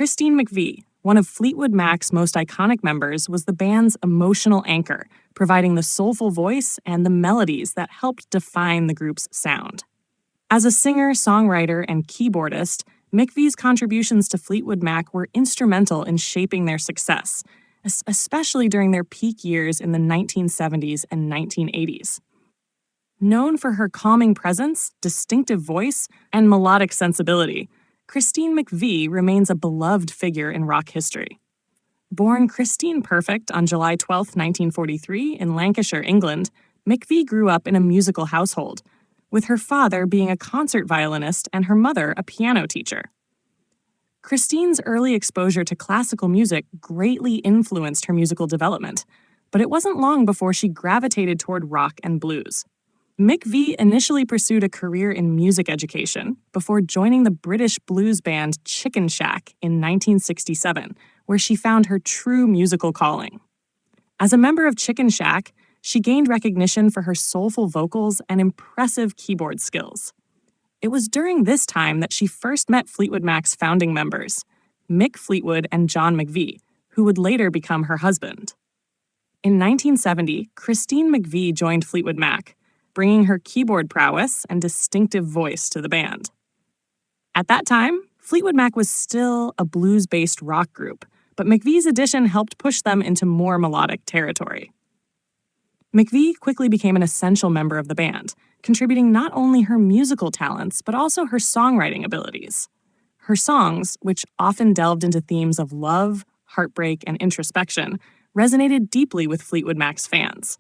Christine McVie, one of Fleetwood Mac's most iconic members, was the band's emotional anchor, providing the soulful voice and the melodies that helped define the group's sound. As a singer, songwriter, and keyboardist, McVie's contributions to Fleetwood Mac were instrumental in shaping their success, especially during their peak years in the 1970s and 1980s. Known for her calming presence, distinctive voice, and melodic sensibility, Christine McVie remains a beloved figure in rock history. Born Christine Perfect on July 12, 1943, in Lancashire, England, McVie grew up in a musical household, with her father being a concert violinist and her mother a piano teacher. Christine's early exposure to classical music greatly influenced her musical development, but it wasn't long before she gravitated toward rock and blues. McVie initially pursued a career in music education before joining the British blues band Chicken Shack in 1967, where she found her true musical calling. As a member of Chicken Shack, she gained recognition for her soulful vocals and impressive keyboard skills. It was during this time that she first met Fleetwood Mac's founding members, Mick Fleetwood and John McVie, who would later become her husband. In 1970, Christine McVie joined Fleetwood Mac, bringing her keyboard prowess and distinctive voice to the band. At that time, Fleetwood Mac was still a blues-based rock group, but McVie's addition helped push them into more melodic territory. McVie quickly became an essential member of the band, contributing not only her musical talents, but also her songwriting abilities. Her songs, which often delved into themes of love, heartbreak, and introspection, resonated deeply with Fleetwood Mac's fans.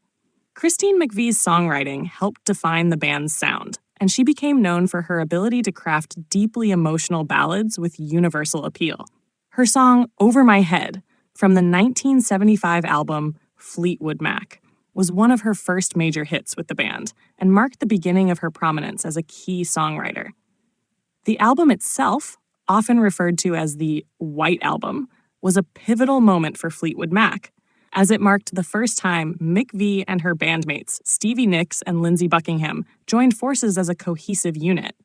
Christine McVie's songwriting helped define the band's sound, and she became known for her ability to craft deeply emotional ballads with universal appeal. Her song Over My Head, from the 1975 album Fleetwood Mac, was one of her first major hits with the band and marked the beginning of her prominence as a key songwriter. The album itself, often referred to as the White Album, was a pivotal moment for Fleetwood Mac, as it marked the first time McVie and her bandmates, Stevie Nicks and Lindsey Buckingham, joined forces as a cohesive unit.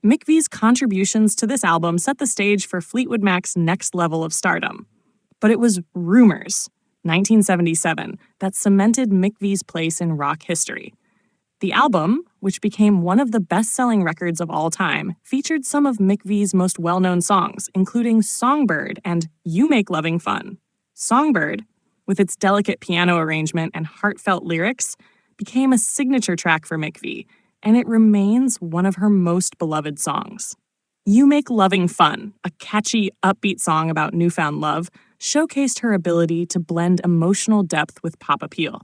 McVie's contributions to this album set the stage for Fleetwood Mac's next level of stardom. But it was Rumours, 1977, that cemented McVie's place in rock history. The album, which became one of the best-selling records of all time, featured some of McVie's most well-known songs, including Songbird and You Make Loving Fun. Songbird, with its delicate piano arrangement and heartfelt lyrics, became a signature track for McVie, and it remains one of her most beloved songs. You Make Loving Fun, a catchy, upbeat song about newfound love, showcased her ability to blend emotional depth with pop appeal.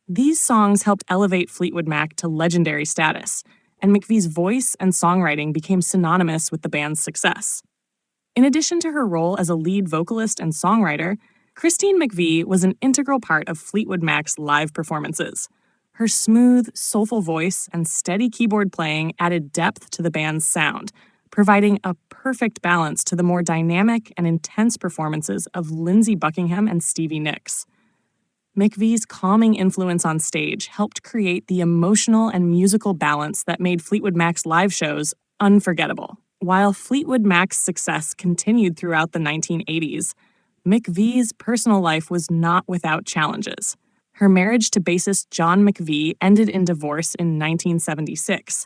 These songs helped elevate Fleetwood Mac to legendary status, and McVie's voice and songwriting became synonymous with the band's success. In addition to her role as a lead vocalist and songwriter, Christine McVie was an integral part of Fleetwood Mac's live performances. Her smooth, soulful voice and steady keyboard playing added depth to the band's sound, providing a perfect balance to the more dynamic and intense performances of Lindsey Buckingham and Stevie Nicks. McVie's calming influence on stage helped create the emotional and musical balance that made Fleetwood Mac's live shows unforgettable. While Fleetwood Mac's success continued throughout the 1980s, McVie's personal life was not without challenges. Her marriage to bassist John McVie ended in divorce in 1976,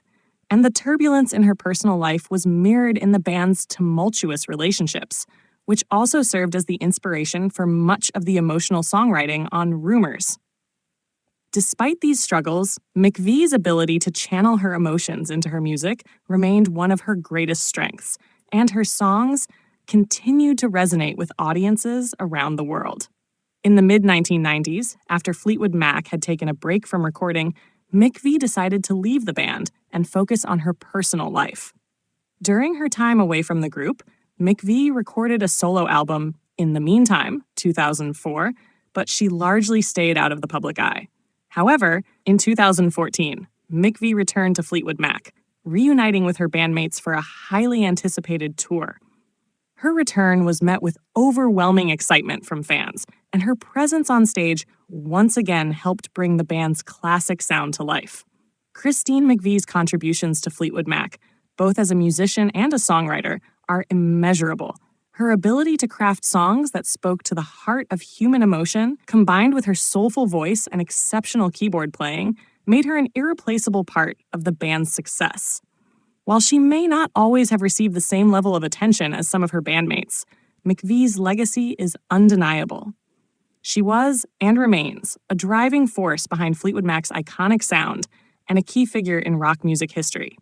and the turbulence in her personal life was mirrored in the band's tumultuous relationships, which also served as the inspiration for much of the emotional songwriting on Rumours. Despite these struggles, McVie's ability to channel her emotions into her music remained one of her greatest strengths, and her songs continued to resonate with audiences around the world. In the mid-1990s, after Fleetwood Mac had taken a break from recording, McVie decided to leave the band and focus on her personal life. During her time away from the group, McVie recorded a solo album, In the Meantime, 2004, but she largely stayed out of the public eye. However, in 2014, McVie returned to Fleetwood Mac, reuniting with her bandmates for a highly anticipated tour. Her return was met with overwhelming excitement from fans, and her presence on stage once again helped bring the band's classic sound to life. Christine McVie's contributions to Fleetwood Mac, both as a musician and a songwriter, are immeasurable. Her ability to craft songs that spoke to the heart of human emotion, combined with her soulful voice and exceptional keyboard playing, made her an irreplaceable part of the band's success. While she may not always have received the same level of attention as some of her bandmates, McVie's legacy is undeniable. She was, and remains, a driving force behind Fleetwood Mac's iconic sound and a key figure in rock music history.